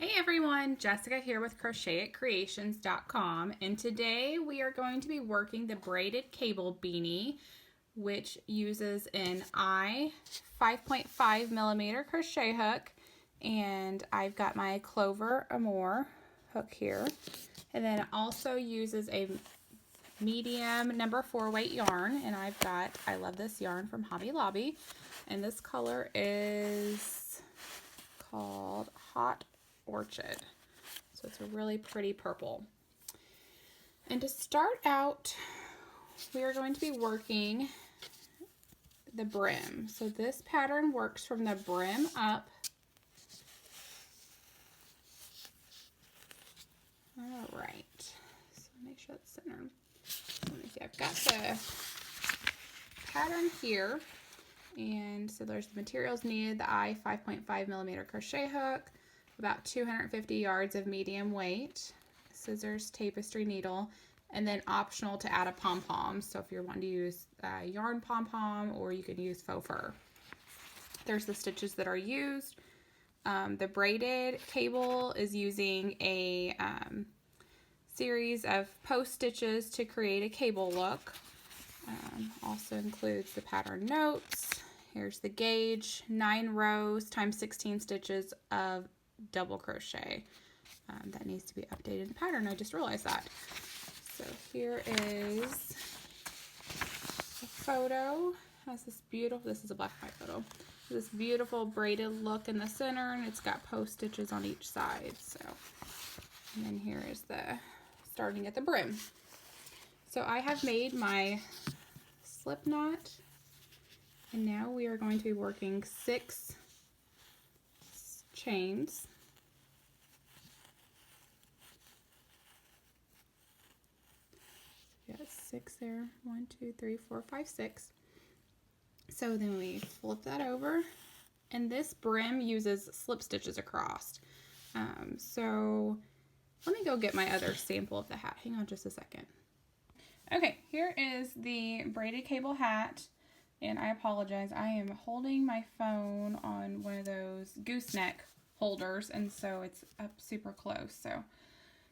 Hey everyone, Jessica here with CrochetItCreations.com, and today we are going to be working the Braided Cable Beanie, which uses an I 5.5 millimeter crochet hook, and I've got my Clover Amour hook here, and then it also uses a medium number 4 weight yarn, and I love this yarn from Hobby Lobby, and this color is called Hot Orchid. So it's a really pretty purple. And to start out, we are going to be working the brim. So this pattern works from the brim up. All right. So make sure it's centered. Let me see. I've got the pattern here. And so there's the materials needed, the I 5.5 millimeter crochet hook, about 250 yards of medium weight, scissors, tapestry needle, and then optional to add a pom-pom. So if you're wanting to use yarn pom-pom, or you can use faux fur. There's the stitches that are used. The braided cable is using a series of post stitches to create a cable look. Also includes the pattern notes. Here's the gauge, 9 rows times 16 stitches of double crochet. That needs to be updated in the pattern. I just realized that. So here is a photo. Has this beautiful, this is a black and white photo. This beautiful braided look in the center, and it's got post stitches on each side. So, and then here is the starting at the brim. So I have made my slip knot, and now we are going to be working 6 chains. We got 6 there. 1, 2, 3, 4, 5, 6. So then we flip that over, and this brim uses slip stitches across. So let me go get my other sample of the hat. Hang on just a second. Okay, here is the braided cable hat, and I apologize. I am holding my phone on one of those gooseneck holders, and so it's up super close, so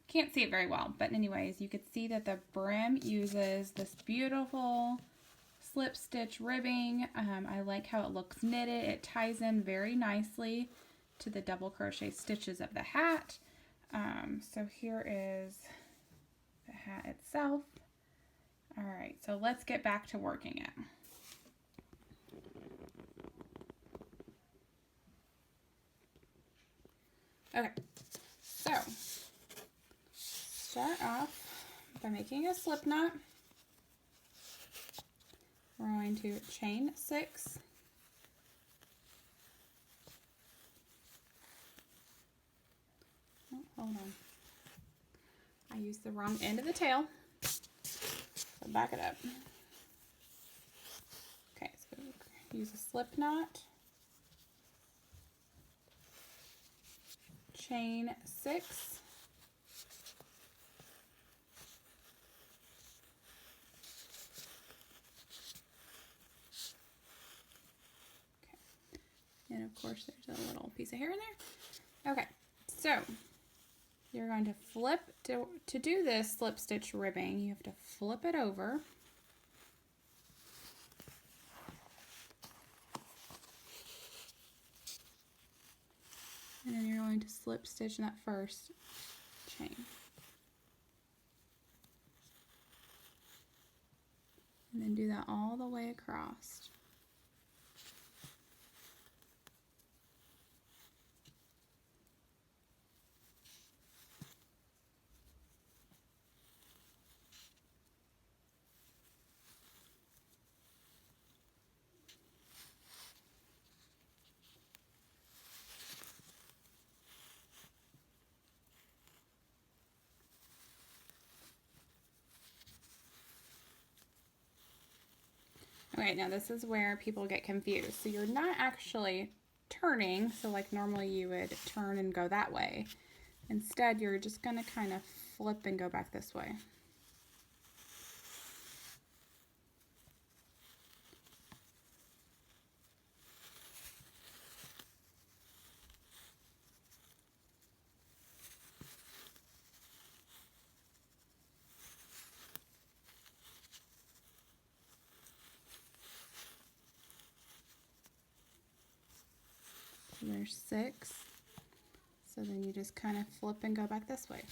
can't see it very well. But anyways, you can see that the brim uses this beautiful slip stitch ribbing. I like how it looks knitted. It ties in very nicely to the double crochet stitches of the hat. So here is the hat itself. All right, so let's get back to working it. Okay, so start off by making a slip knot. We're going to chain 6. Oh, hold on. I used the wrong end of the tail. So back it up. Okay, so use a slip knot. Chain 6. Okay. And of course there's a little piece of hair in there. Okay, so you're going to flip, to do this slip stitch ribbing, you have to flip it over. And then you're going to slip stitch in that first chain. And then do that all the way across. Okay, now this is where people get confused. So you're not actually turning, so like normally you would turn and go that way. Instead, you're just going to kind of flip and go back this way. So there's 6. So then you just kind of flip and go back this way.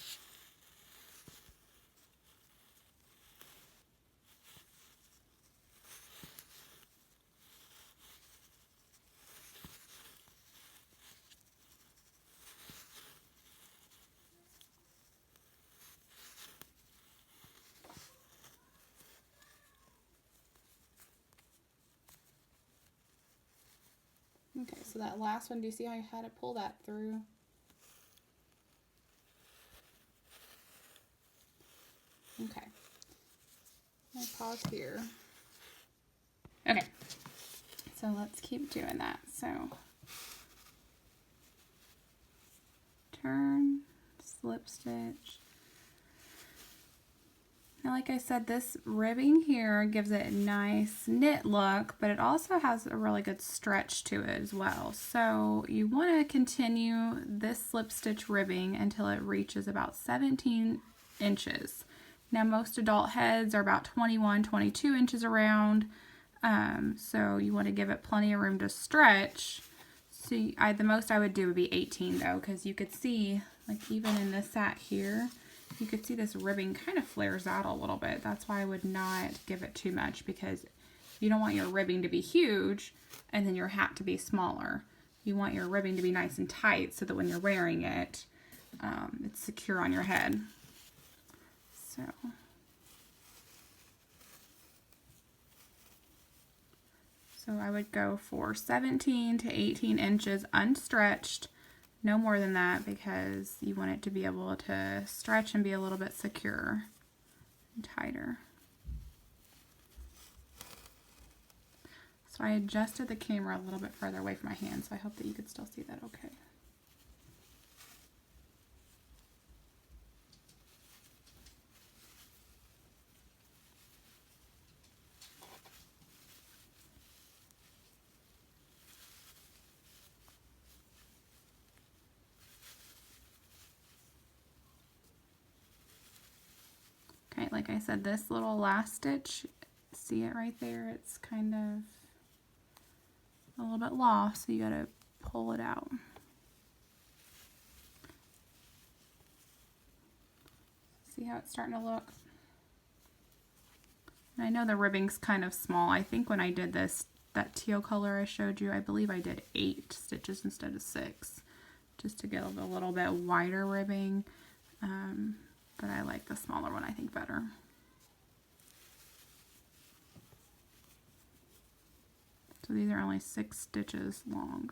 Okay, so that last one, do you see how I had to pull that through? Okay. I'll pause here. Okay, so let's keep doing that. So turn, slip stitch. Now, like I said, this ribbing here gives it a nice knit look, but it also has a really good stretch to it as well. So you want to continue this slip stitch ribbing until it reaches about 17 inches. Now, most adult heads are about 21, 22 inches around, so you want to give it plenty of room to stretch. So the most I would do would be 18 though, because you could see, like even in this set here, you could see this ribbing kind of flares out a little bit. That's why I would not give it too much, because you don't want your ribbing to be huge and then your hat to be smaller. You want your ribbing to be nice and tight so that when you're wearing it, it's secure on your head. So I would go for 17 to 18 inches unstretched. No more than that, because you want it to be able to stretch and be a little bit secure and tighter. So I adjusted the camera a little bit further away from my hand, so I hope that you could still see that okay. Okay, like I said, this little last stitch, see it right there? It's kind of a little bit lost, so you gotta pull it out. See how it's starting to look? And I know the ribbing's kind of small. I think when I did this, that teal color I showed you, I believe I did 8 stitches instead of 6, just to get a little bit wider ribbing. But I like the smaller one, I think, better. So these are only 6 stitches long.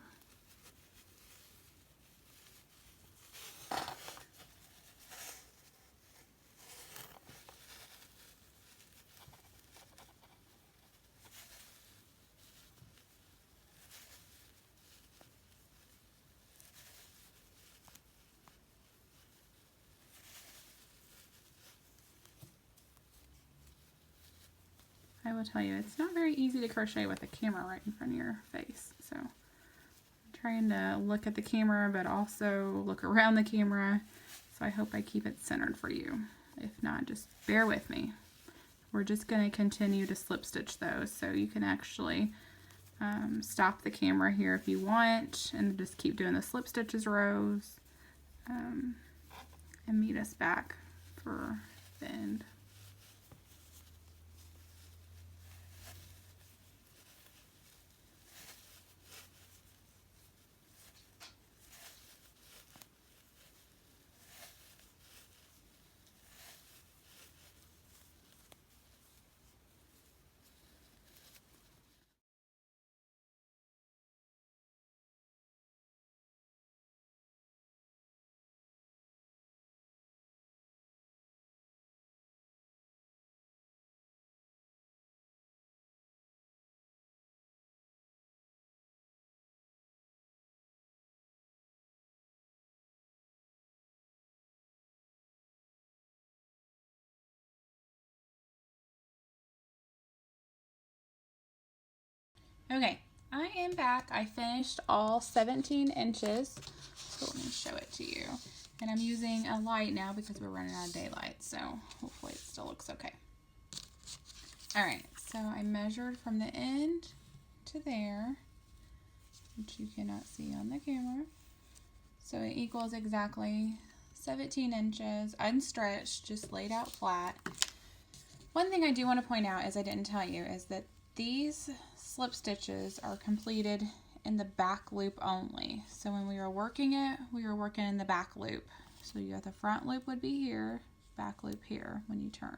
I will tell you, it's not very easy to crochet with the camera right in front of your face. So I'm trying to look at the camera, but also look around the camera. So I hope I keep it centered for you. If not, just bear with me. We're just going to continue to slip stitch those, so you can actually stop the camera here if you want, and just keep doing the slip stitches rows, and meet us back for the end. Okay, I am back. I finished all 17 inches. So let me show it to you. And I'm using a light now because we're running out of daylight, so hopefully it still looks okay. All right, so I measured from the end to there, which you cannot see on the camera. So it equals exactly 17 inches, unstretched, just laid out flat. One thing I do want to point out, as I didn't tell you, is that these slip stitches are completed in the back loop only. So when we were working it, we were working in the back loop. So you got the front loop would be here, back loop here when you turn.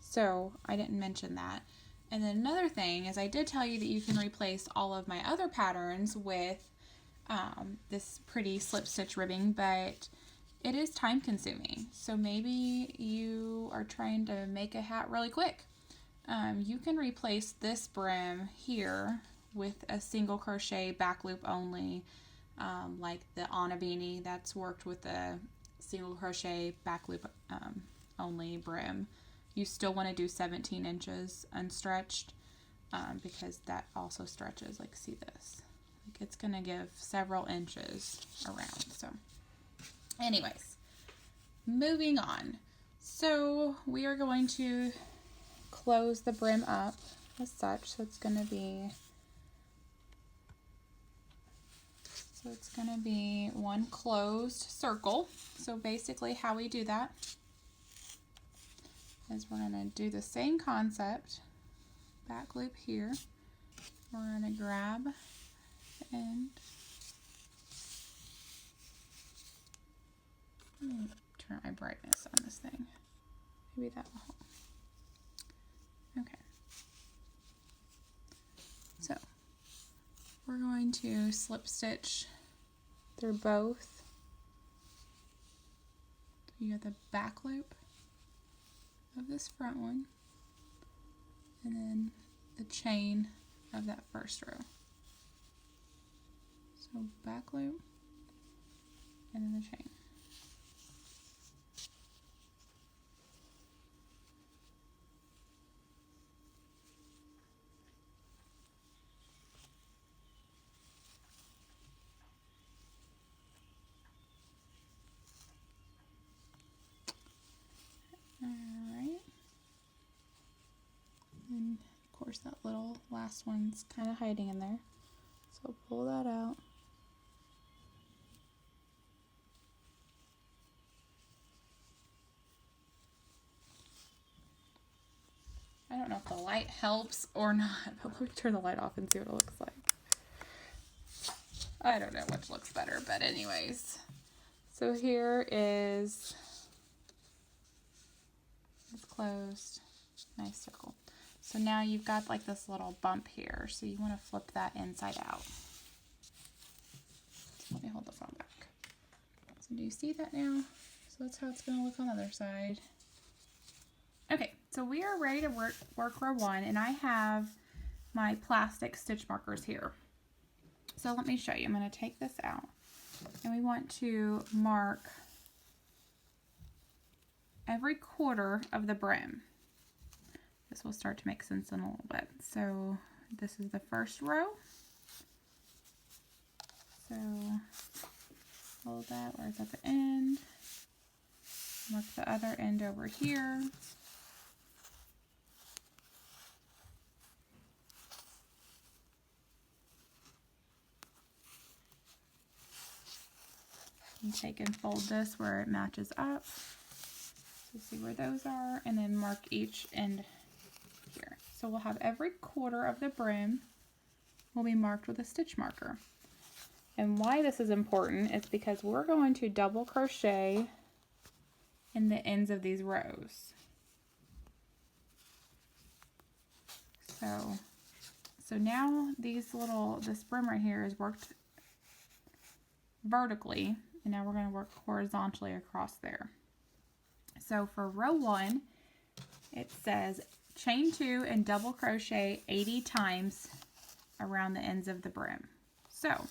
So I didn't mention that. And then another thing is I did tell you that you can replace all of my other patterns with this pretty slip stitch ribbing, but it is time consuming. So maybe you are trying to make a hat really quick. You can replace this brim here with a single crochet back loop only, like the Anna beanie that's worked with a single crochet back loop only brim. You still want to do 17 inches unstretched because that also stretches. Like, see this? Like, it's going to give several inches around. So anyways, moving on. So we are going to close the brim up as such. So it's going to be one closed circle. So basically how we do that is we're going to do the same concept, back loop here. We're going to grab the end. Let me turn my brightness on this thing. Maybe that will help. Okay. So we're going to slip stitch through both. You got the back loop of this front one, and then the chain of that first row. So back loop, and then the chain. Alright. And of course that little last one's kind of hiding in there. So pull that out. I don't know if the light helps or not, but let me turn the light off and see what it looks like. I don't know which looks better, but anyways. So here is, it's closed, nice circle. So now you've got like this little bump here, so you want to flip that inside out. So let me hold the phone back. So do you see that now? So that's how it's going to look on the other side. Okay, so we are ready to work row one, and I have my plastic stitch markers here. So let me show you. I'm going to take this out, and we want to mark every quarter of the brim. This will start to make sense in a little bit. So this is the first row. So hold that where it's at the end. Mark the other end over here. And take and fold this where it matches up. So see where those are, and then mark each end here. So we'll have every quarter of the brim will be marked with a stitch marker. And why this is important is because we're going to double crochet in the ends of these rows. So now this brim right here is worked vertically, and now we're going to work horizontally across there. So for row one, it says chain 2 and double crochet 80 times around the ends of the brim. So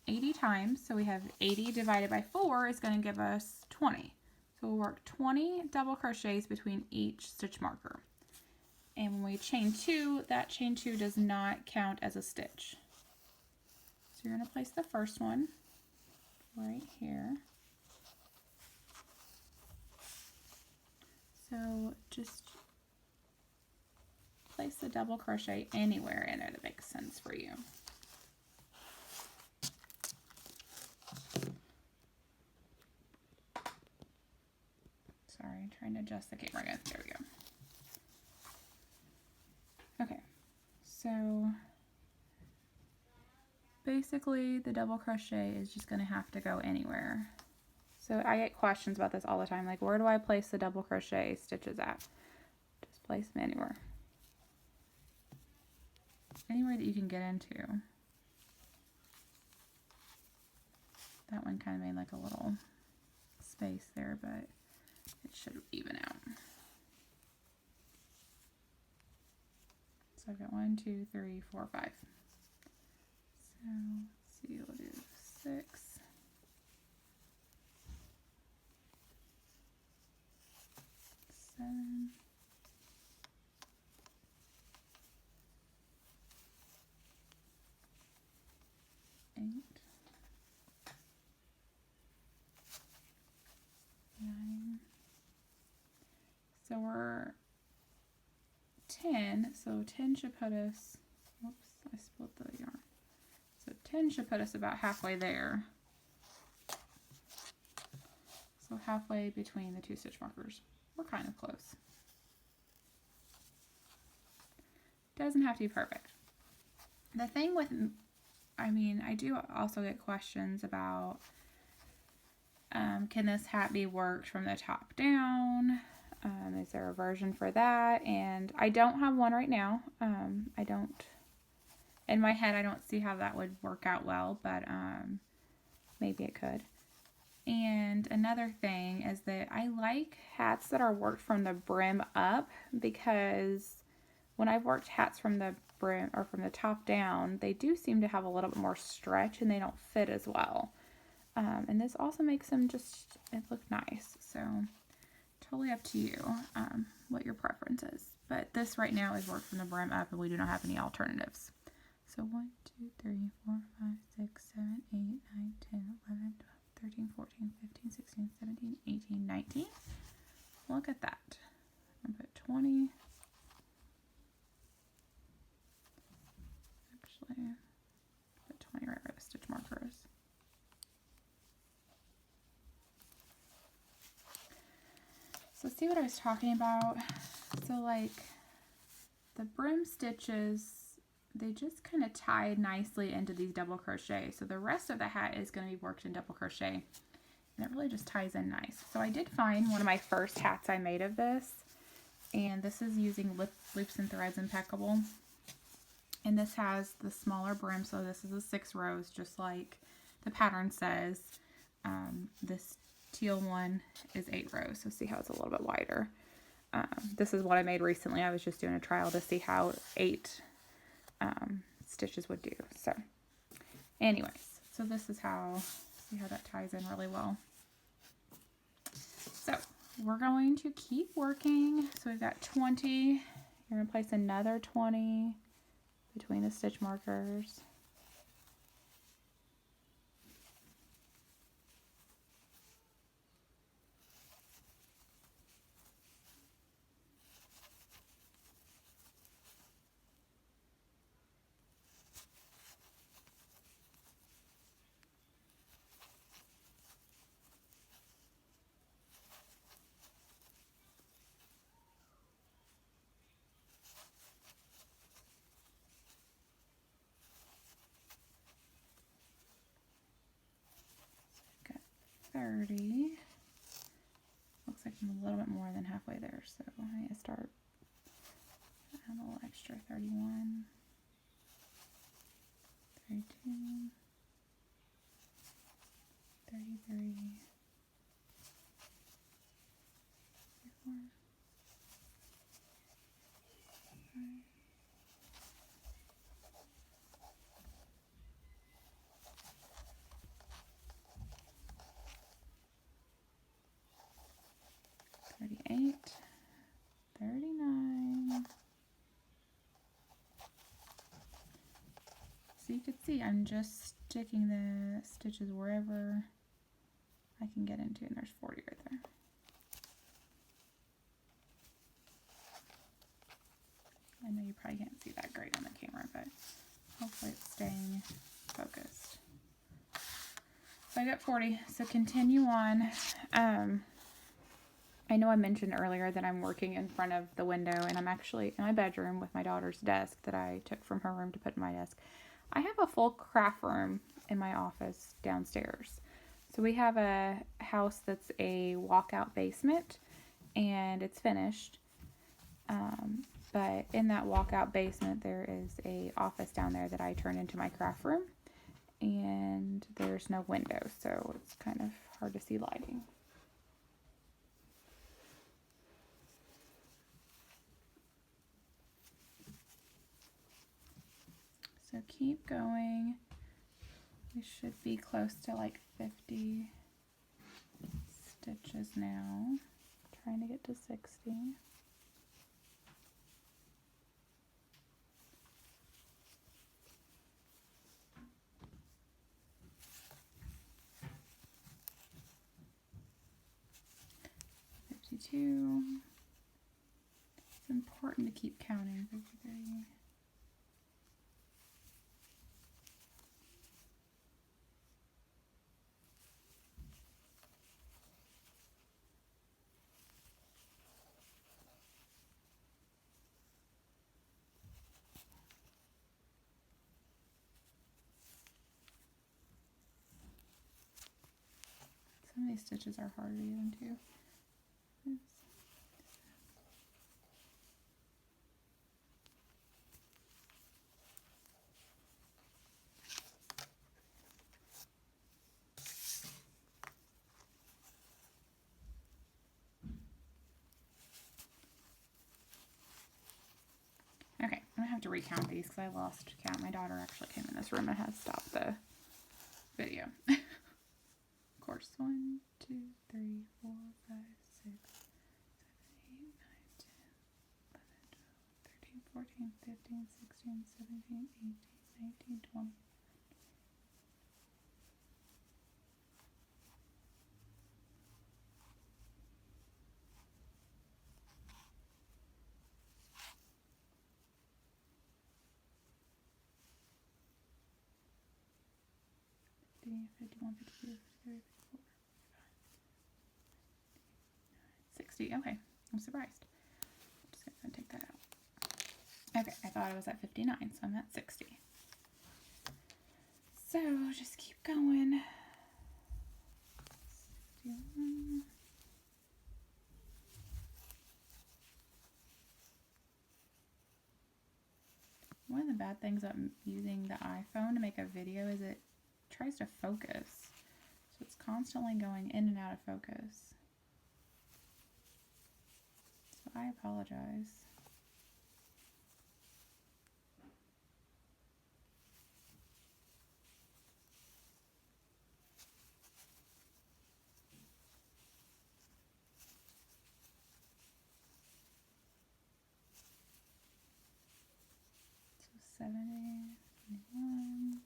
80 times, so we have 80 divided by 4 is going to give us 20. So we'll work 20 double crochets between each stitch marker. And when we chain 2, that chain 2 does not count as a stitch. So you're going to place the first one right here. So just place the double crochet anywhere in there that makes sense for you. adjust the camera again. There we go. Okay, so basically the double crochet is just going to have to go anywhere. So I get questions about this all the time, like where do I place the double crochet stitches at? Just place them anywhere. Anywhere that you can get into. That one kind of made like a little space there, but it should even out. So I've got 1, 2, 3, 4, 5. So let's see, we'll do 6. 7. 8. 9. So we're 10. So 10 should put us, whoops, I split the yarn. So 10 should put us about halfway there. So halfway between the 2 stitch markers. We're kind of close. Doesn't have to be perfect. The thing with, I mean, I do also get questions about can this hat be worked from the top down? Is there a version for that? And I don't have one right now. I don't, in my head, I don't see how that would work out well, but maybe it could. And another thing is that I like hats that are worked from the brim up, because when I've worked hats from the brim or from the top down, they do seem to have a little bit more stretch and they don't fit as well. And this also makes them just, it look nice. So totally up to you what your preference is. But this right now is worked from the brim up and we do not have any alternatives. So 1, 2, 3, 4, 5, 6, 7, 8, 9, 10, 11, 12, 13, 14, 15, 16, 17, 18, 19. Look at that. I'm going to put 20. Actually, put 20 right where the stitch marker is. So see what I was talking about? So like the brim stitches, they just kind of tie nicely into these double crochet. So the rest of the hat is going to be worked in double crochet. And it really just ties in nice. So I did find one of my first hats I made of this. And this is using Loops and Threads Impeccable. And this has the smaller brim. So this is a 6 rows, just like the pattern says. This teal one is 8 rows. So see how it's a little bit wider. This is what I made recently. I was just doing a trial to see how 8 stitches would do. So anyways, so this is how, see how that ties in really well. So we're going to keep working. So we've got 20. You're going to place another 20 between the stitch markers. Got 30. Looks like I'm a little bit more than halfway there, so I need to start add a little extra. 31, 32, 33, 34, 35, 38, 39. So you can see I'm just sticking the stitches wherever I can get into, and there's 40 right there. I know you probably can't see that great on the camera, but hopefully it's staying focused. So I got 40, so continue on. I know I mentioned earlier that I'm working in front of the window, and I'm actually in my bedroom with my daughter's desk that I took from her room to put in my desk. I have a full craft room in my office downstairs. So we have a house that's a walkout basement, and it's finished. But in that walkout basement, there is a office down there that I turned into my craft room, and there's no window, so it's kind of hard to see lighting. So keep going. We should be close to like 50 stitches now. Trying to get to 60. It's important to keep counting. 53. Some of these stitches are harder even too. Okay, I'm gonna have to recount these because I lost count. My daughter actually came in this room and had stopped the video. Of course, 1, 2, 3, 4, 5, 6, 7, 8, 9, 10, 11, 12, 13, 14, 15, 16, 17, 18, 19, 20. Okay, I'm surprised. I'm just going to take that out. Okay, I thought I was at 59, so I'm at 60. So just keep going. 61. One of the bad things about using the iPhone to make a video is it tries to focus. So it's constantly going in and out of focus. So I apologize. So 70, 71.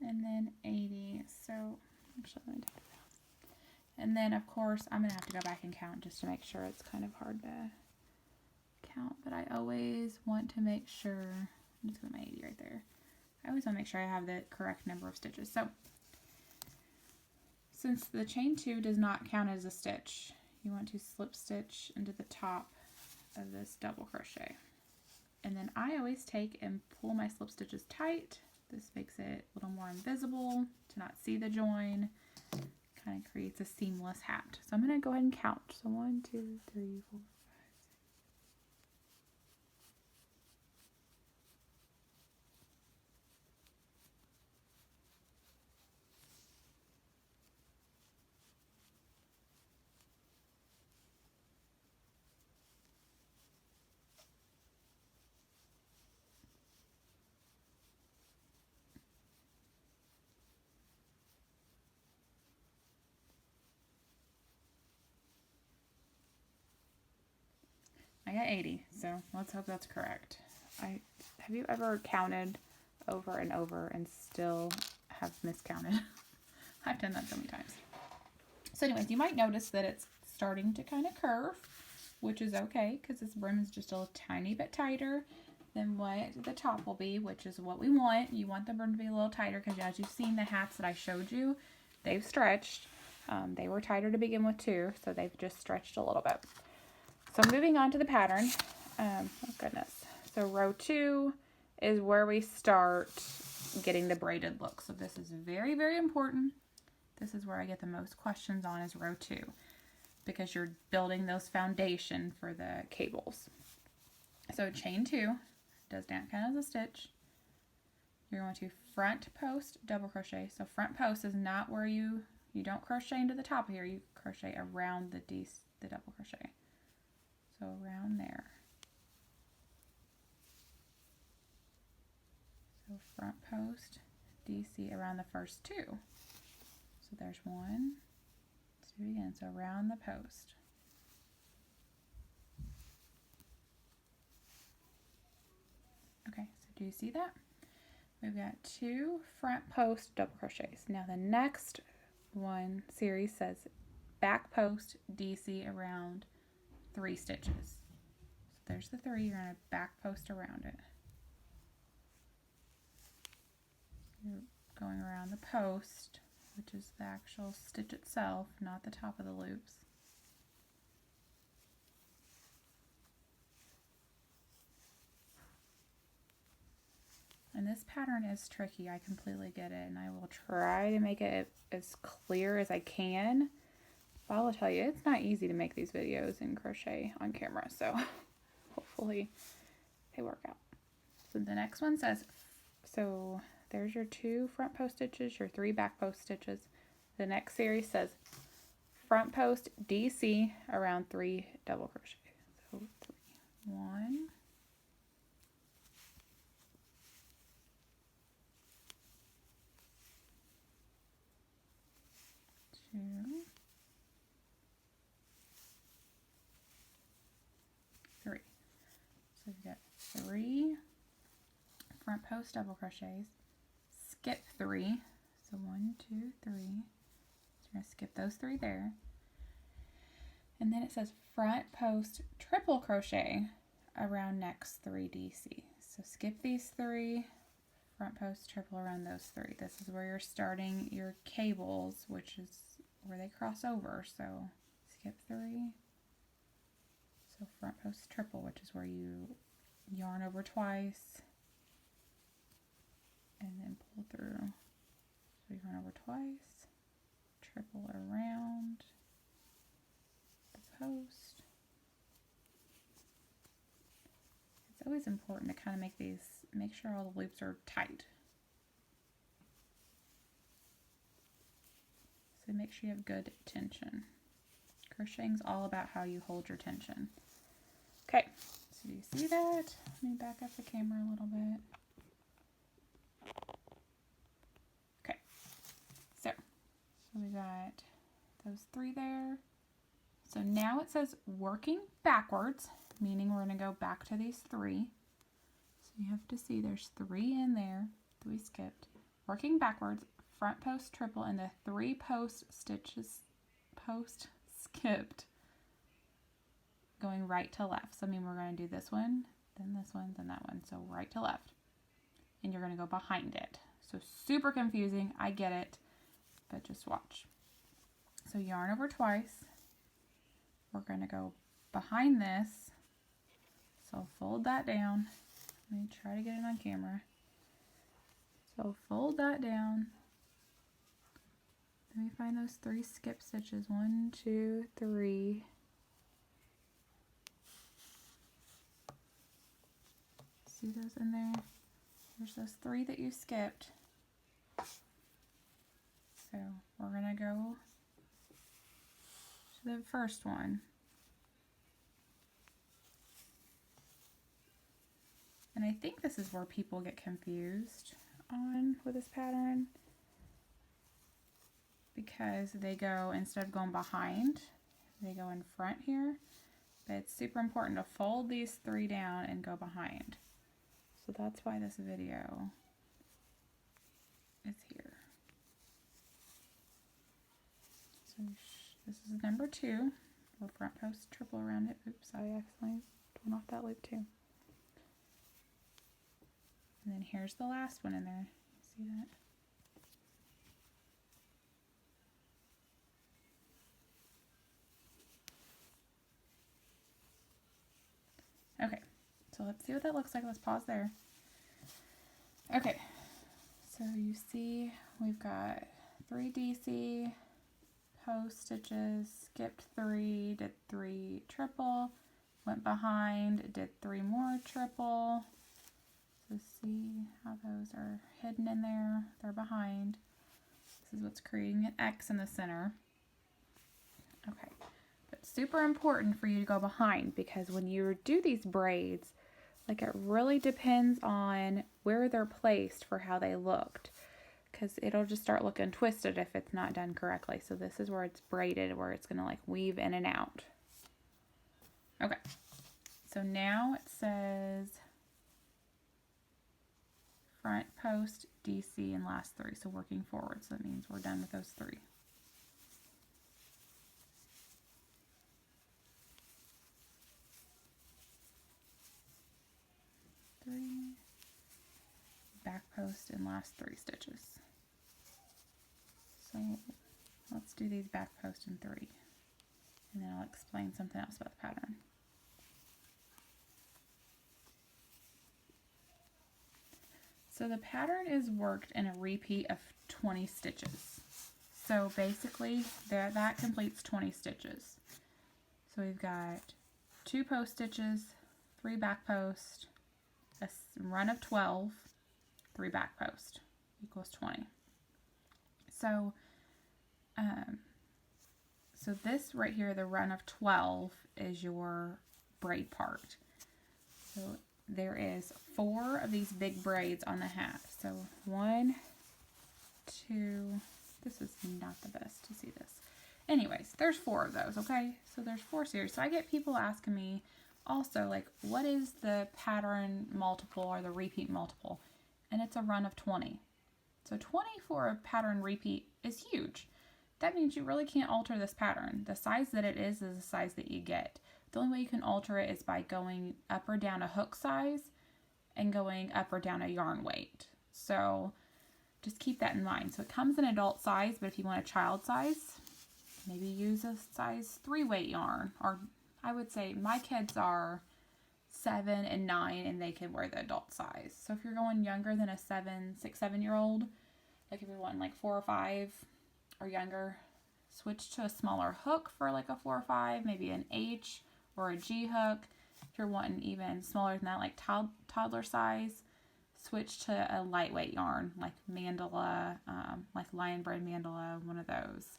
And then 80. So actually let me take that out. And then of course I'm gonna have to go back and count just to make sure. It's kind of hard to count, but I always want to make sure. I'm just gonna put my 80 right there. I always want to make sure I have the correct number of stitches. So since the chain 2 does not count as a stitch, you want to slip stitch into the top of this double crochet. And then I always take and pull my slip stitches tight. This makes it a little more invisible to not see the join. Kind of creates a seamless hat. So I'm going to go ahead and count. So 1, 2, 3, 4, 5, 6. I got 80, so let's hope that's correct. Have you ever counted over and over and still have miscounted? I've done that so many times. So anyways, you might notice that it's starting to kind of curve, which is okay because this brim is just a tiny bit tighter than what the top will be, which is what we want. You want the brim to be a little tighter because as you've seen the hats that I showed you, they've stretched. They were tighter to begin with too, so they've just stretched a little bit. So moving on to the pattern. Oh goodness. So row 2 is where we start getting the braided look. So this is very, very important. This is where I get the most questions on is row 2 because you're building those foundation for the cables. So chain 2 does not count as a stitch. You're going to front post double crochet. So front post is not where you don't crochet into the top here. You crochet around the double crochet. So around there. So front post DC around the first 2. So there's 1, 2 again. So around the post. Okay, so do you see that? We've got 2 front post double crochets. Now the next one series says back post DC around 3 stitches. So there's the 3, you're going to back post around it. You're going around the post, which is the actual stitch itself, not the top of the loops. And this pattern is tricky, I completely get it, and I will try to make it as clear as I can. But I will tell you, it's not easy to make these videos in crochet on camera, so hopefully they work out. So the next one says, so there's your 2 front post stitches, your 3 back post stitches. The next series says front post DC around 3 double crochet. So 3, 1, 2, 3. So we've got 3 front post double crochets, skip 3, so 1, 2, 3, so you're going to skip those 3 there, and then it says front post triple crochet around next 3 DC, so skip these 3, front post triple around those 3. This is where you're starting your cables, which is where they cross over, so skip 3, so front post triple, which is where you yarn over twice, and then pull through. So you yarn over twice, triple around the post. It's always important to kind of make sure all the loops are tight. So make sure you have good tension. Crocheting's all about how you hold your tension. Okay, so do you see that? Let me back up the camera a little bit. Okay, so we got those 3 there. So now it says working backwards, meaning we're going to go back to these 3. So you have to see there's 3 in there that we skipped. Working backwards, front post triple, and the 3 post stitches post skipped going right to left. So I mean we're going to do this one, then that one. So right to left. And you're going to go behind it. So super confusing, I get it, but just watch. So yarn over twice. We're going to go behind this. So fold that down. Let me try to get it on camera. So fold that down. Let me find those 3 skip stitches. 1, 2, 3. See those in there? There's those 3 that you skipped. So we're going to go to the first one. And I think this is where people get confused on with this pattern, because they go, instead of going behind, they go in front here. But it's super important to fold these 3 down and go behind. So that's why this video is here. So this is number 2. We'll front post triple around it. Oops, I accidentally went off that loop too. And then here's the last one in there. See that? Okay, so let's see what that looks like. Let's pause there. Okay, so you see we've got 3 DC post stitches, skipped 3, did 3 triple, went behind, did 3 more triple. So see how those are hidden in there, they're behind. This is what's creating an X in the center. Okay, but super important for you to go behind, because when you do these braids, like, it really depends on where they're placed for how they looked, because it'll just start looking twisted if it's not done correctly. So this is where it's braided, where it's gonna like weave in and out. Okay, so now it says front post DC and last 3, so working forward. So that means we're done with those 3. Back post and last 3 stitches. So let's do these back post in 3, and then I'll explain something else about the pattern. So the pattern is worked in a repeat of 20 stitches. So basically that completes 20 stitches. So we've got 2 post stitches, 3 back post, a run of 12, 3 back post equals 20. So so this right here, the run of 12, is your braid part. So there is 4 of these big braids on the hat. So 1, 2, this is not the best to see this. Anyways, there's 4 of those, okay? So there's 4 series. So I get people asking me also, like, what is the pattern multiple or the repeat multiple? And it's a run of 20. So 20 for a pattern repeat is huge. That means you really can't alter this pattern. The size that it is the size that you get. The only way you can alter it is by going up or down a hook size and going up or down a yarn weight. So just keep that in mind. So it comes in adult size, but if you want a child size, maybe use a size 3 weight yarn. Or I would say my kids are 7 and 9 and they can wear the adult size. So if you're going younger than a 6, 7-year-old, like if you're wanting like 4 or 5 or younger, switch to a smaller hook for like a 4 or 5, maybe an H or a G hook. If you're wanting even smaller than that, like toddler size, switch to a lightweight yarn like mandala, like lion braid mandala, one of those,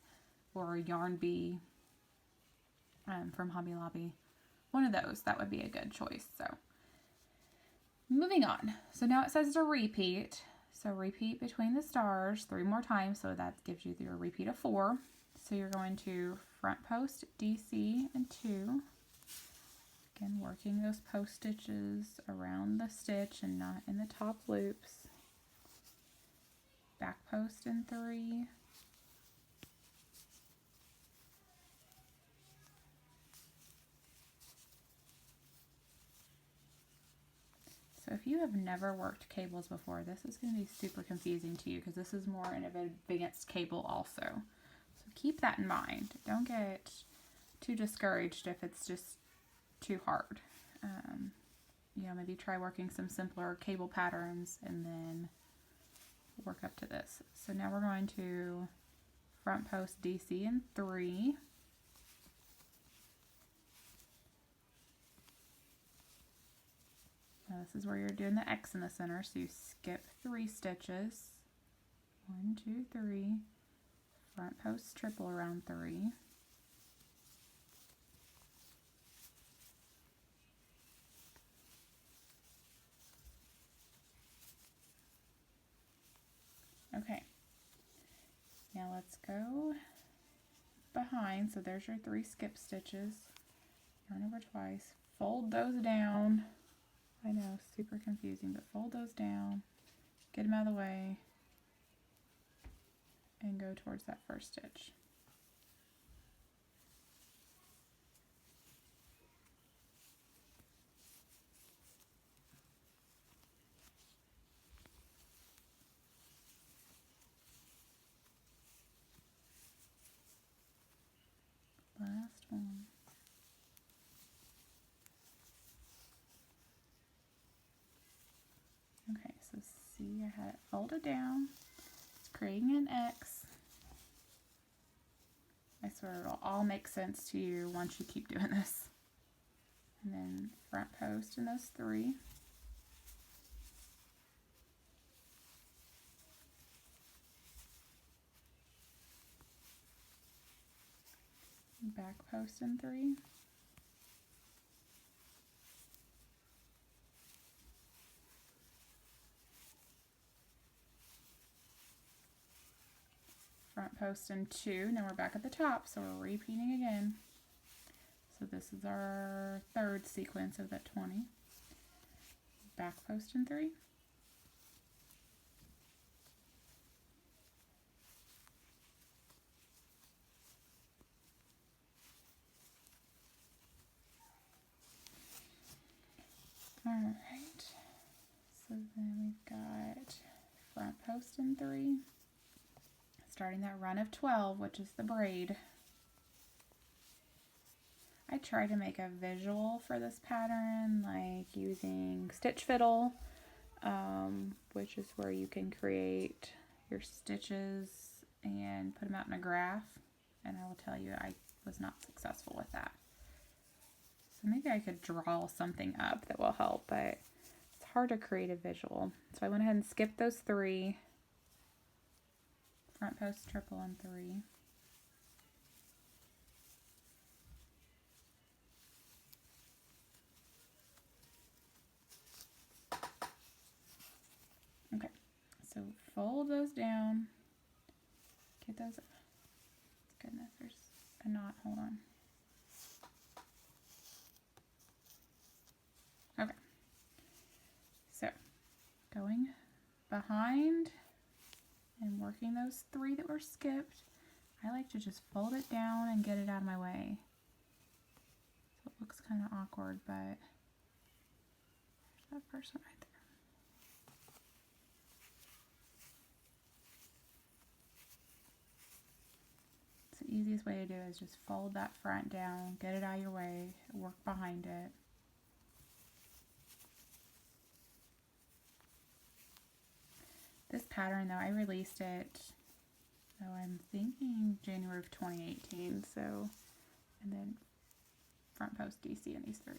or yarn bee from Hobby Lobby. One of those, that would be a good choice. So moving on. So now it says to repeat. So repeat between the stars 3 more times. So that gives you your repeat of 4. So you're going to front post DC and 2. Again, working those post stitches around the stitch and not in the top loops. Back post in 3. So if you have never worked cables before, this is going to be super confusing to you, because this is more an advanced cable also. So keep that in mind. Don't get too discouraged if it's just too hard. You know, maybe try working some simpler cable patterns and then work up to this. So now we're going to front post DC in 3. Now this is where you're doing the X in the center, so you skip 3 stitches. 1, 2, 3. Front post triple around 3. Okay, let's go behind. So there's your 3 skip stitches. yarn over twice, fold those down. I know, super confusing, but fold those down, get them out of the way, and go towards that first stitch. Last one. Okay, so see, I had it folded down. It's creating an X. I swear it'll all make sense to you once you keep doing this. And then front post in those 3. Back post in 3. Front post in 2. Now we're back at the top, so we're repeating again. So this is our 3rd sequence of that 20. Back post in 3. Alright, so then we've got front post in 3, starting that run of 12, which is the braid. I try to make a visual for this pattern, like using Stitch Fiddle, which is where you can create your stitches and put them out in a graph, and I will tell you I was not successful with that. So maybe I could draw something up that will help, but it's hard to create a visual. So I went ahead and skipped those 3. Front post triple and 3. Okay, so fold those down. Get those. Goodness, there's a knot. Hold on. Okay, so going behind and working those 3 that were skipped. I like to just fold it down and get it out of my way. So it looks kind of awkward, but that first one right there. It's the easiest way to do it is just fold that front down, get it out of your way, work behind it. This pattern though, I released it, so I'm thinking January of 2018, so, and then front post DC in these 3.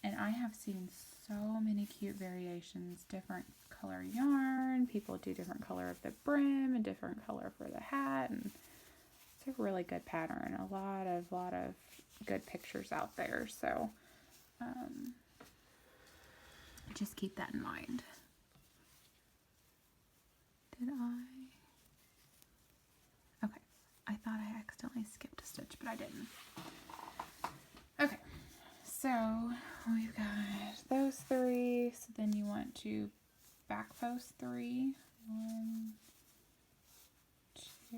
And I have seen so many cute variations, different color yarn, people do different color of the brim and different color for the hat, and it's a really good pattern, a lot of good pictures out there, so just keep that in mind. Did I? Okay, I thought I accidentally skipped a stitch, but I didn't. Okay, so we've got those 3, so then you want to back post 3. 1, 2,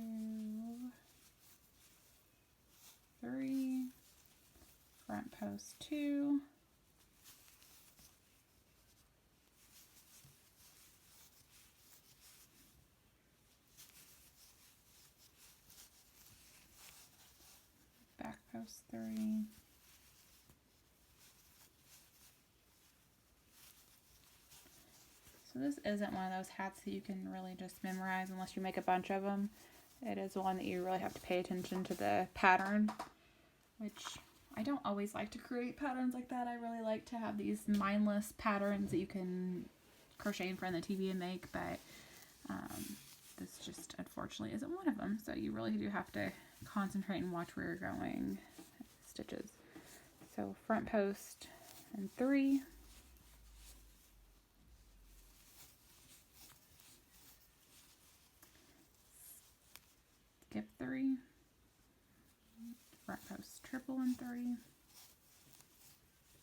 3, front post 2. Back post 3. So this isn't one of those hats that you can really just memorize unless you make a bunch of them. It is one that you really have to pay attention to the pattern, which I don't always like to create patterns like that. I really like to have these mindless patterns that you can crochet in front of the TV and make, but this just unfortunately isn't one of them. So you really do have to concentrate and watch where you're going. Stitches. So front post and 3. Skip 3. Front post triple and 3.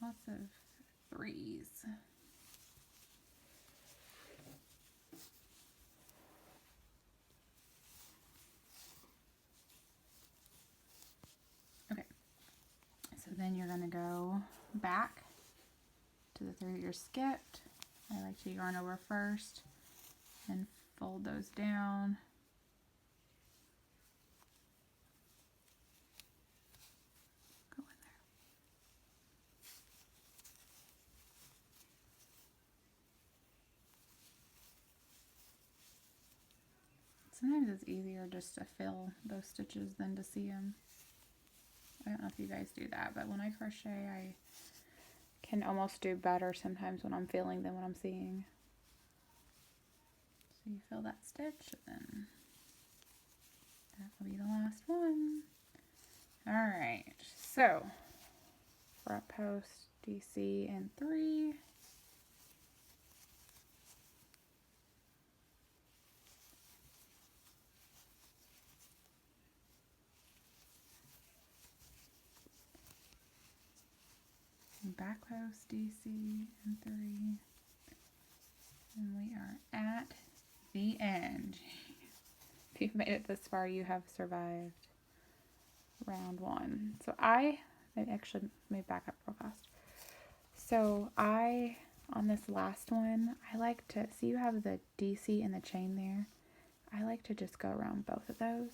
lots of threes. Okay, so then you're going to go back to the three that you skipped. I like to yarn over first and fold those down. Go in there. Sometimes it's easier just to fill those stitches than to see them. I don't know if you guys do that, but when I crochet, I can almost do better sometimes when I'm feeling than when I'm seeing. So you fill that stitch, and then that will be the last one. Alright, so front post, DC, and 3. Back post, DC, and 3. And we are at the end. If you've made it this far, you have survived round 1. So I actually may back up real fast. So on this last one, I like to, see you have the DC and the chain there. I like to just go around both of those,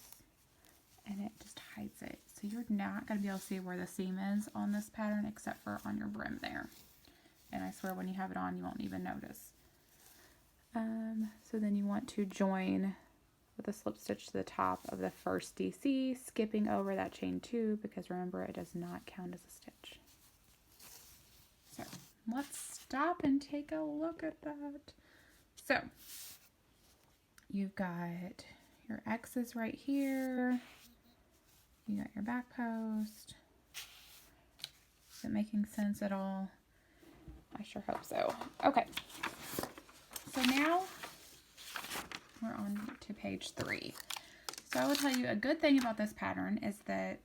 and it just hides it. So you're not going to be able to see where the seam is on this pattern except for on your brim there. And I swear when you have it on, you won't even notice. So then you want to join with a slip stitch to the top of the first DC, skipping over that chain 2, because remember, it does not count as a stitch. So let's stop and take a look at that. So you've got your X's right here. You got your back post. Is it making sense at all? I sure hope so. Okay. So now we're on to page 3. So I will tell you a good thing about this pattern is that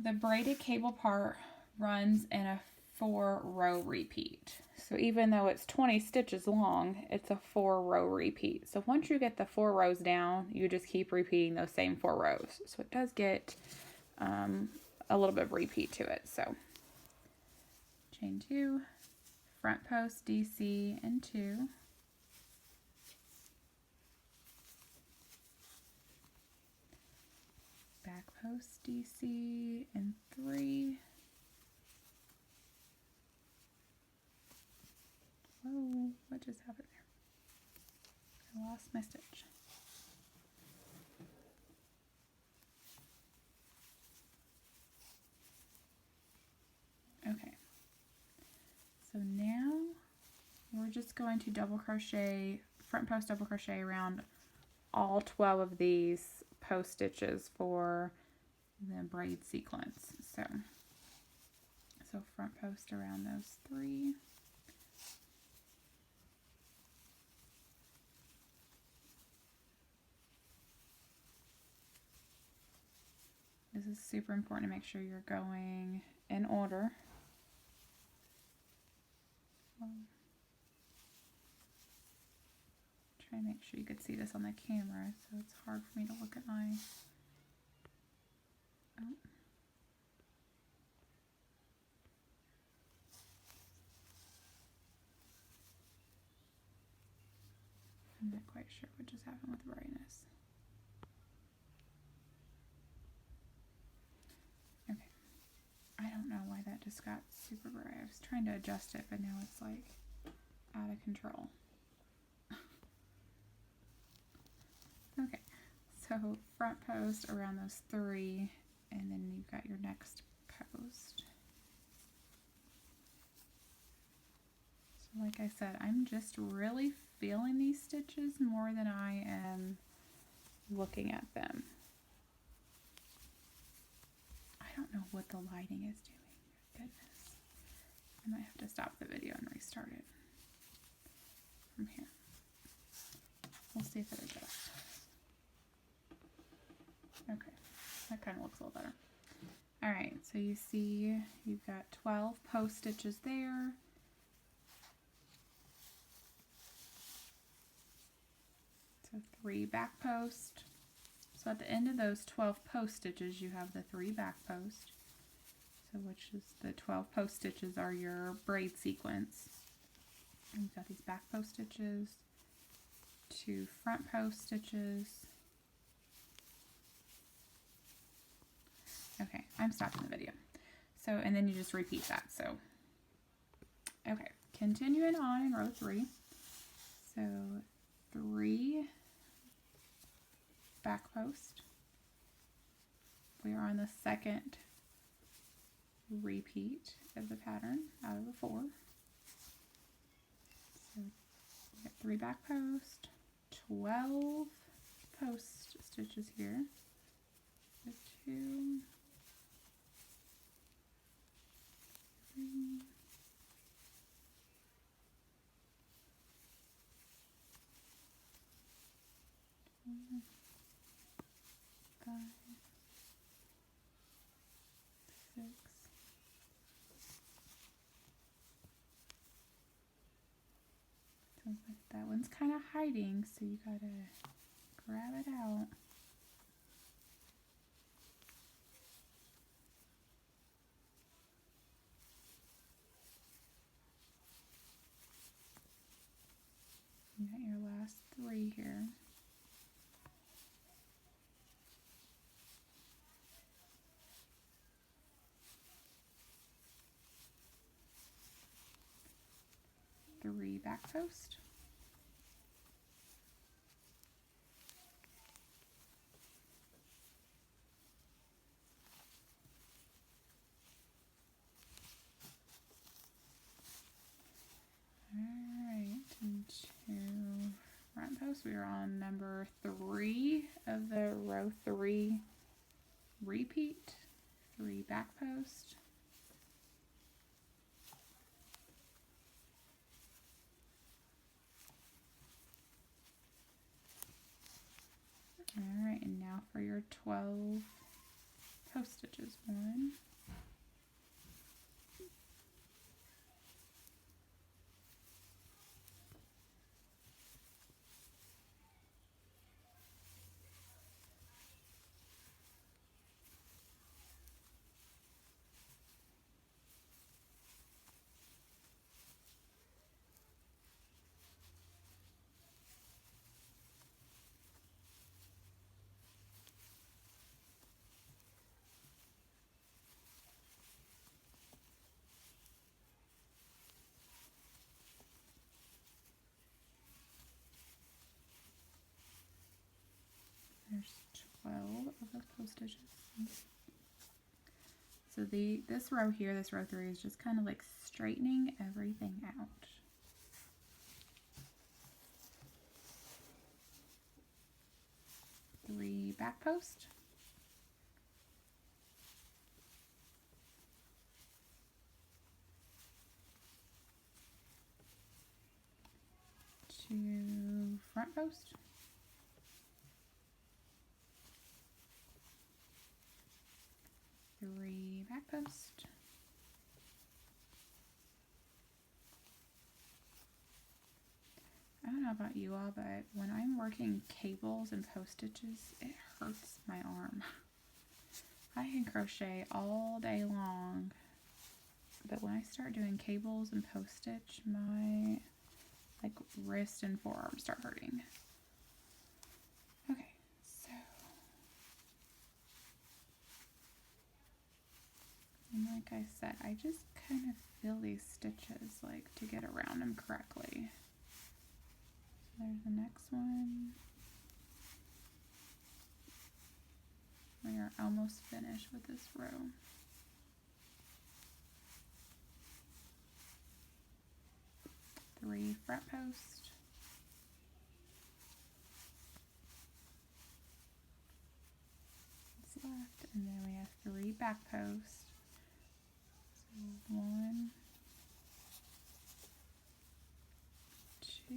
the braided cable part runs in a 4-row repeat. So even though it's 20 stitches long, it's a 4-row repeat. So once you get the 4 rows down, you just keep repeating those same 4 rows. So it does get a little bit of repeat to it. So chain 2, front post, DC, and 2. Back post, DC, and 3. Whoa, what just happened there? I lost my stitch. Okay. So now we're just going to double crochet, front post double crochet around all 12 of these post stitches for the braid sequence. So front post around those 3. This is super important to make sure you're going in order. Try to make sure you could see this on the camera, so it's hard for me to look at my... Oh. I'm not quite sure what just happened with the brightness. Okay. I don't know why that just got super bright. I was trying to adjust it, but now it's like out of control. Okay, so front post around those 3, and then you've got your next post. So like I said, I'm just really feeling these stitches more than I am looking at them. I don't know what the lighting is doing. Goodness. I might have to stop the video and restart it from here. We'll see if it adjusts. Okay, that kind of looks a little better. All right, so you see you've got 12 post stitches there. So 3 back post. So at the end of those 12 post stitches, you have the 3 back post. So which is the 12 post stitches are your braid sequence. And you've got these back post stitches, 2 front post stitches. Okay, I'm stopping the video. So, and then you just repeat that. So, okay, continuing on in row 3. So 3 back post. We are on the second repeat of the pattern out of the 4. So we got 3 back post, 12 post stitches here. So 2, 3, 4, 5, 6. Sounds like that one's kind of hiding, so you gotta grab it out. You got your last 3 here. Three back post. Alright, and 2 front post. We are on number 3 of the row 3 repeat. 3 back post. Alright, and now for your 12 post stitches. 1, there's 12 of those post stitches. So this row here, this row 3 is just kind of like straightening everything out. Three back post. Two front post. Three back post. I don't know about you all, but when I'm working cables and post stitches, it hurts my arm. I can crochet all day long, but when I start doing cables and post stitch, my like wrist and forearm start hurting. Okay, so and like I said, I just kind of feel these stitches like to get around them correctly. So there's the next one. We are almost finished with this row. Three front post. That's left, and then we have three back posts. So 1, 2.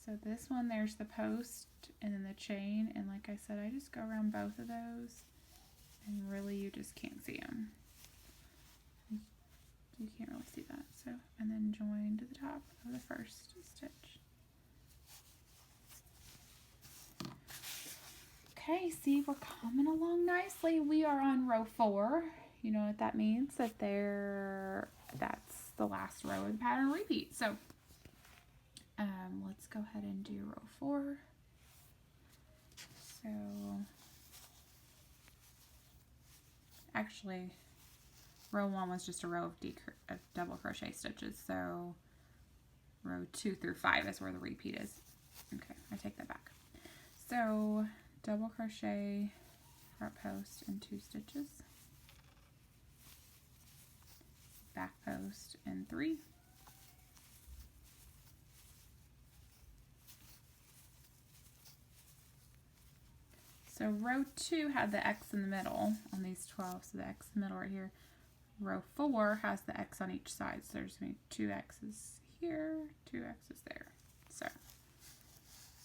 So this one, there's the post and then the chain, and like I said, I just go around both of those and really you just can't see them. You can't really see that. So, and then join to the top of the first stitch. Okay, see, we're coming along nicely. We are on row 4. You know what that means? That that's the last row of the pattern repeat. So let's go ahead and do row 4. So actually row 1 was just a row of double crochet stitches, so row 2 through 5 is where the repeat is. Okay, I take that back. So double crochet front post in 2 stitches, back post in 3, so row 2 had the X in the middle on these 12, so the X in the middle right here. Row 4 has the X on each side, so there's going to be 2 X's here, 2 X's there.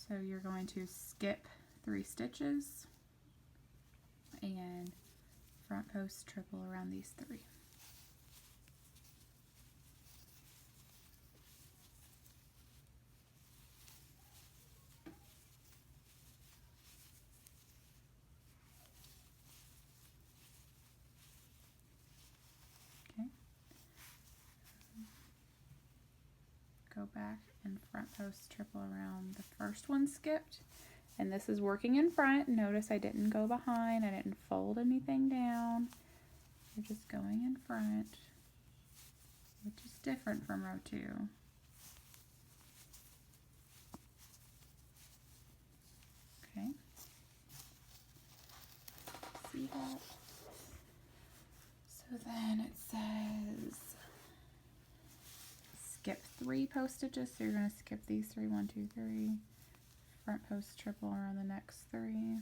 So you're going to skip 3 stitches and front post triple around these 3. Okay. Go back and front post triple around the first one skipped. And this is working in front. Notice I didn't go behind. I didn't fold anything down. We're just going in front, which is different from row 2. Okay. See that? So then it says skip 3 post stitches. So you're going to skip these 3, 1, 2, 3. Front post triple around the next 3.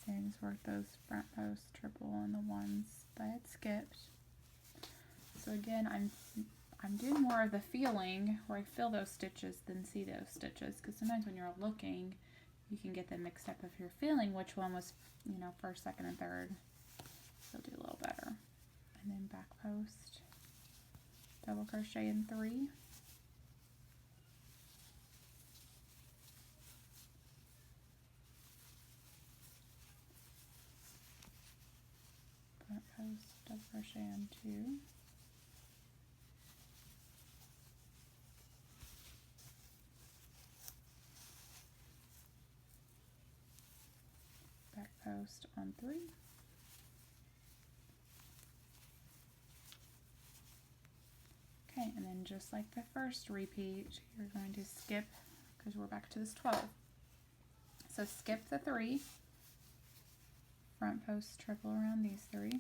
Same as work those front post triple and the ones that I had skipped. So again, I'm doing more of the feeling where I feel those stitches than see those stitches, because sometimes when you're looking, you can get them mixed up if you're feeling which one was, you know, first, second, and third. So do a little better. And then back post, double crochet in 3. Front post, double crochet in 2. Back post on 3. Okay, and then just like the first repeat, you're going to skip, because we're back to this 12. So skip the 3, front post triple around these 3.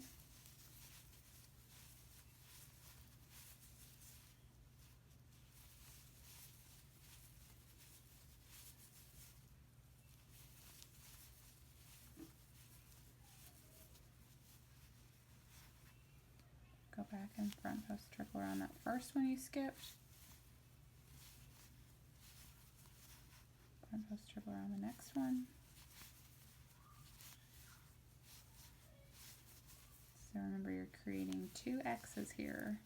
Go back and front post triple around that first one you skipped. Front post triple around the next one. So remember, you're creating 2 X's here.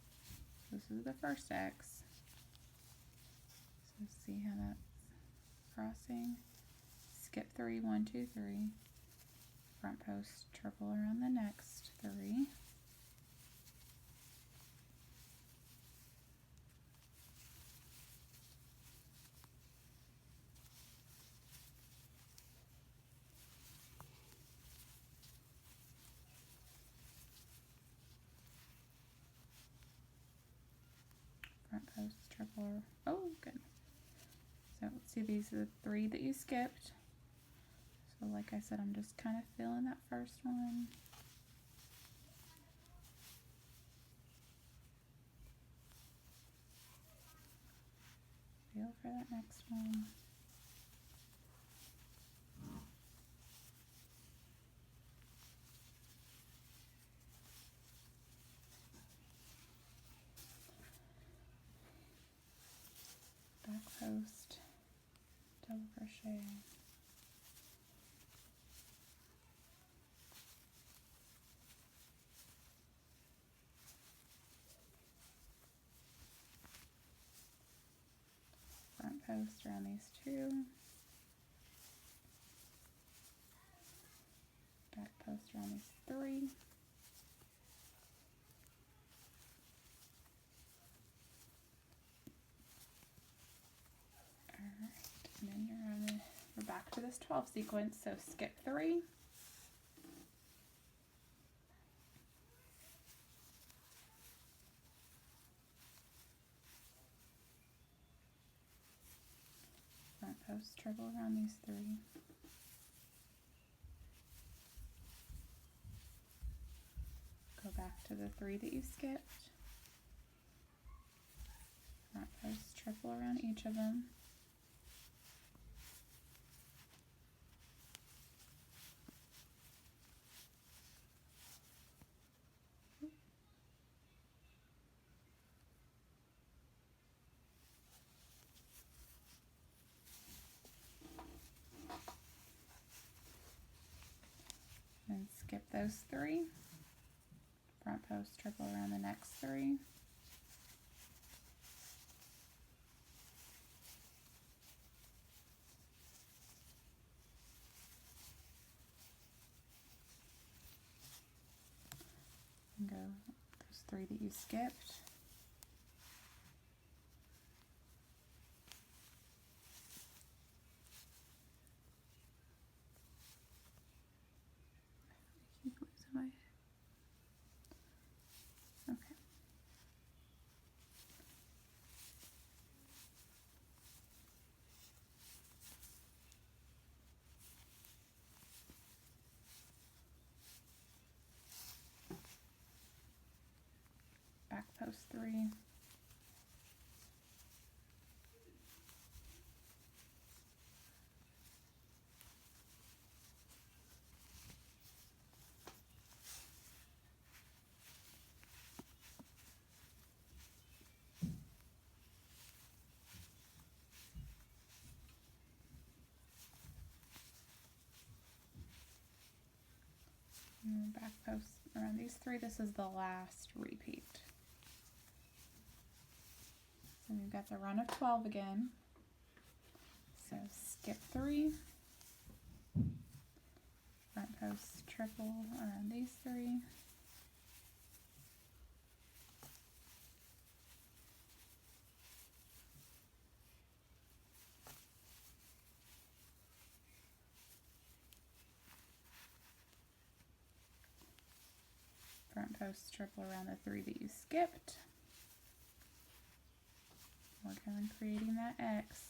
This is the first X. So see how that's crossing. Skip 3, 1, 2, 3. Front post triple around the next 3. Front post triple, oh goodness, So see, these are the 3 that you skipped. So like I said, I'm just kind of feeling that first one. Feel for that next one. Back post, double crochet. Front post around these 2. Back post around these 3. Alright, and then we're back to this 12 sequence, so skip 3. Front post treble around these 3. Go back to the 3 that you skipped. Front post triple around each of them. And skip those 3. Front post triple around the next 3. And go those 3 that you skipped. I keep losing my... Okay. Back post 3. And back post around these 3. This is the last repeat. So we've got the run of 12 again. So skip 3. Front post triple around these 3. Front post triple around the 3 that you skipped. Working on creating that X.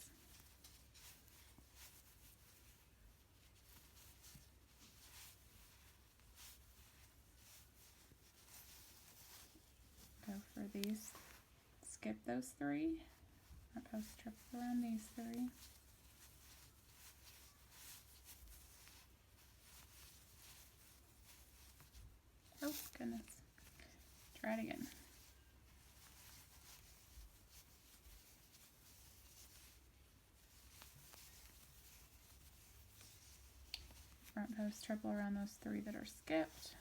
Go for these, skip those 3. Front post triple around these 3. Oh goodness. Try it again. Front post triple around those 3 that are skipped.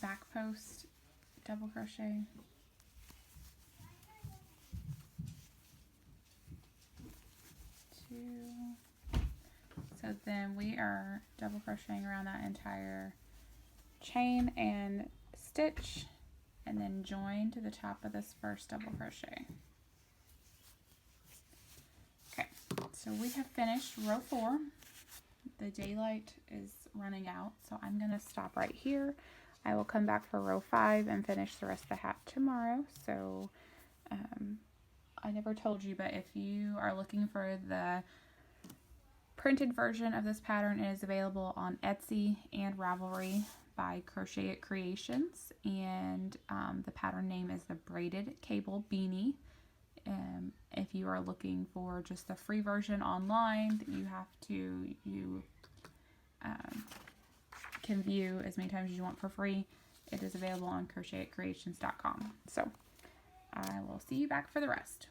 Back post, double crochet. So then we are double crocheting around that entire chain and stitch and then join to the top of this first double crochet. Okay, so we have finished row 4. The daylight is running out, so I'm going to stop right here. I will come back for row 5 and finish the rest of the hat tomorrow. So I never told you, but if you are looking for the printed version of this pattern, it is available on Etsy and Ravelry by Crochet It Creations, and the pattern name is the Braided Cable Beanie. If you are looking for just the free version online that you can view as many times as you want for free, it is available on crochetitcreations.com. So I will see you back for the rest.